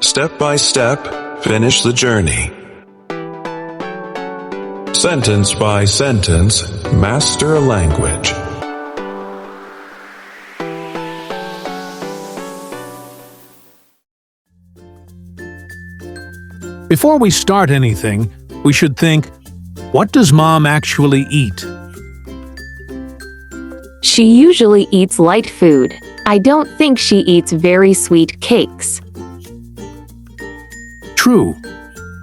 Step by step, finish the journey. Sentence by sentence, master a language. Before we start anything, we should think, what does Mom actually eat? She usually eats light food. I don't think she eats very sweet cakes. True.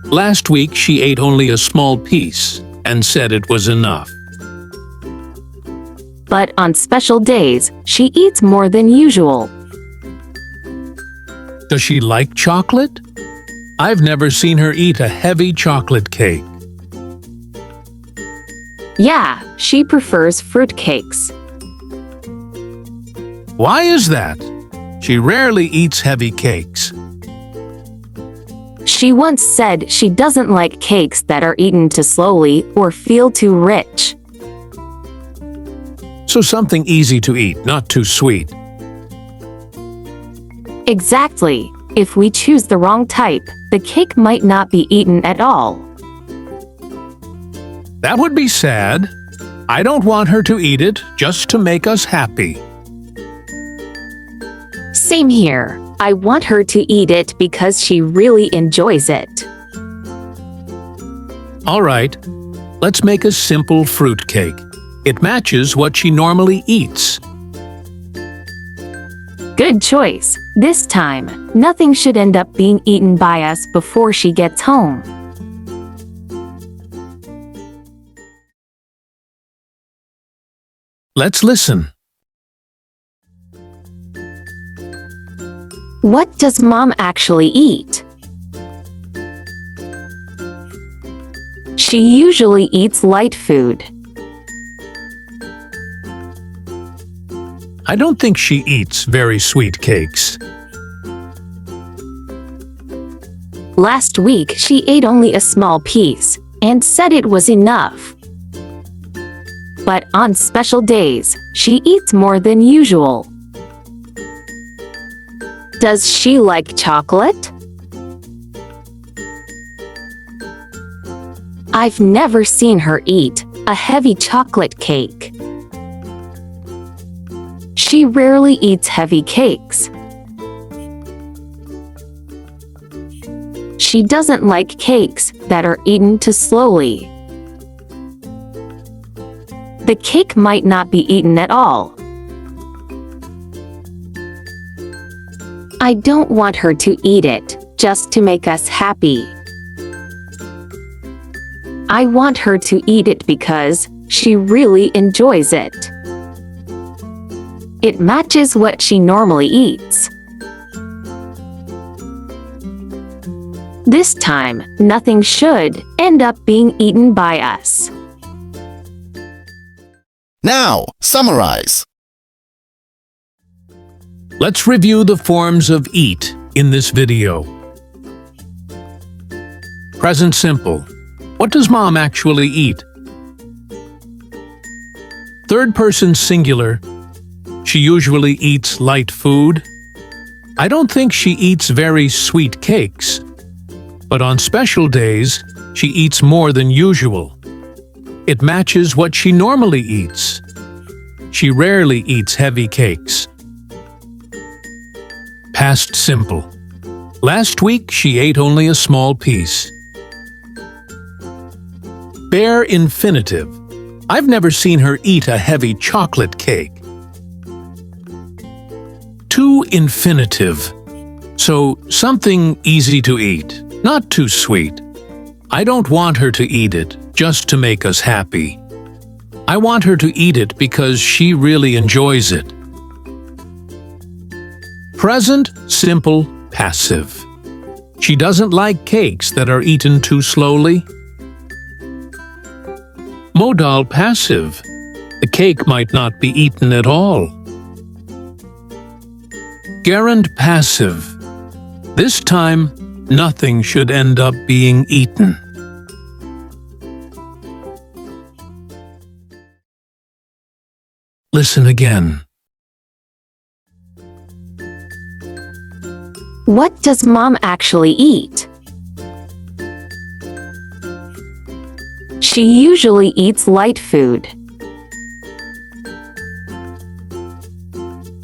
Last week she ate only a small piece and said it was enough. But on special days, she eats more than usual. Does she like chocolate? I've never seen her eat a heavy chocolate cake. Yeah, she prefers fruit cakes. Why is that? She rarely eats heavy cakes. She once said she doesn't like cakes that are eaten too slowly or feel too rich. So something easy to eat, not too sweet. Exactly. If we choose the wrong type, the cake might not be eaten at all. That would be sad. I don't want her to eat it just to make us happy. Same here. I want her to eat it because she really enjoys it. All right, let's make a simple fruit cake. It matches what she normally eats. Good choice. This time, nothing should end up being eaten by us before she gets home. Let's listen. What does Mom actually eat? She usually eats light food. I don't think she eats very sweet cakes. Last week, she ate only a small piece and said it was enough. But on special days, she eats more than usual. Does she like chocolate? I've never seen her eat a heavy chocolate cake. She rarely eats heavy cakes. She doesn't like cakes that are eaten too slowly. The cake might not be eaten at all. I don't want her to eat it just to make us happy. I want her to eat it because she really enjoys it. It matches what she normally eats. This time, nothing should end up being eaten by us. Now, summarize. Let's review the forms of eat in this video. Present simple. What does Mom actually eat? Third person singular. She usually eats light food. I don't think she eats very sweet cakes. But on special days, she eats more than usual. It matches what she normally eats. She rarely eats heavy cakes. Past simple. Last week, she ate only a small piece. Bare infinitive. I've never seen her eat a heavy chocolate cake. To infinitive. So, something easy to eat, not too sweet. I don't want her to eat it just to make us happy. I want her to eat it because she really enjoys it. Present simple passive. She doesn't like cakes that are eaten too slowly. Modal passive. The cake might not be eaten at all. Gerund passive. This time, nothing should end up being eaten. Listen again. What does Mom actually eat? She usually eats light food.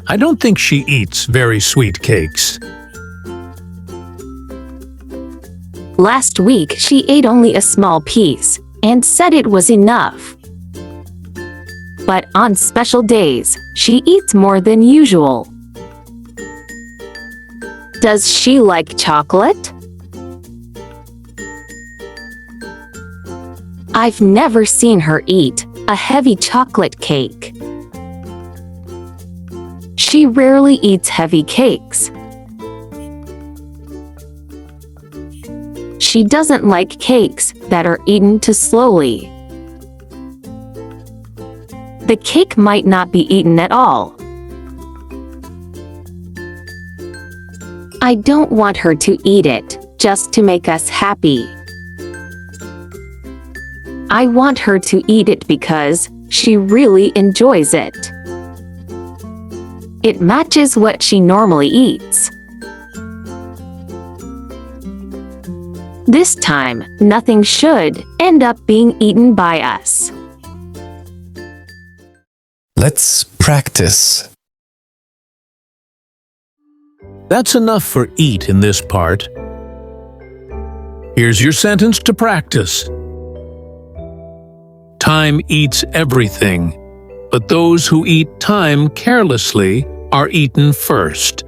I don't think she eats very sweet cakes. Last week she ate only a small piece and said it was enough. But on special days, she eats more than usual. Does she like chocolate? I've never seen her eat a heavy chocolate cake. She rarely eats heavy cakes. She doesn't like cakes that are eaten too slowly. The cake might not be eaten at all. I don't want her to eat it just to make us happy. I want her to eat it because she really enjoys it. It matches what she normally eats. This time, nothing should end up being eaten by us. Let's practice. That's enough for eat in this part. Here's your sentence to practice. Time eats everything, but those who eat time carelessly are eaten first.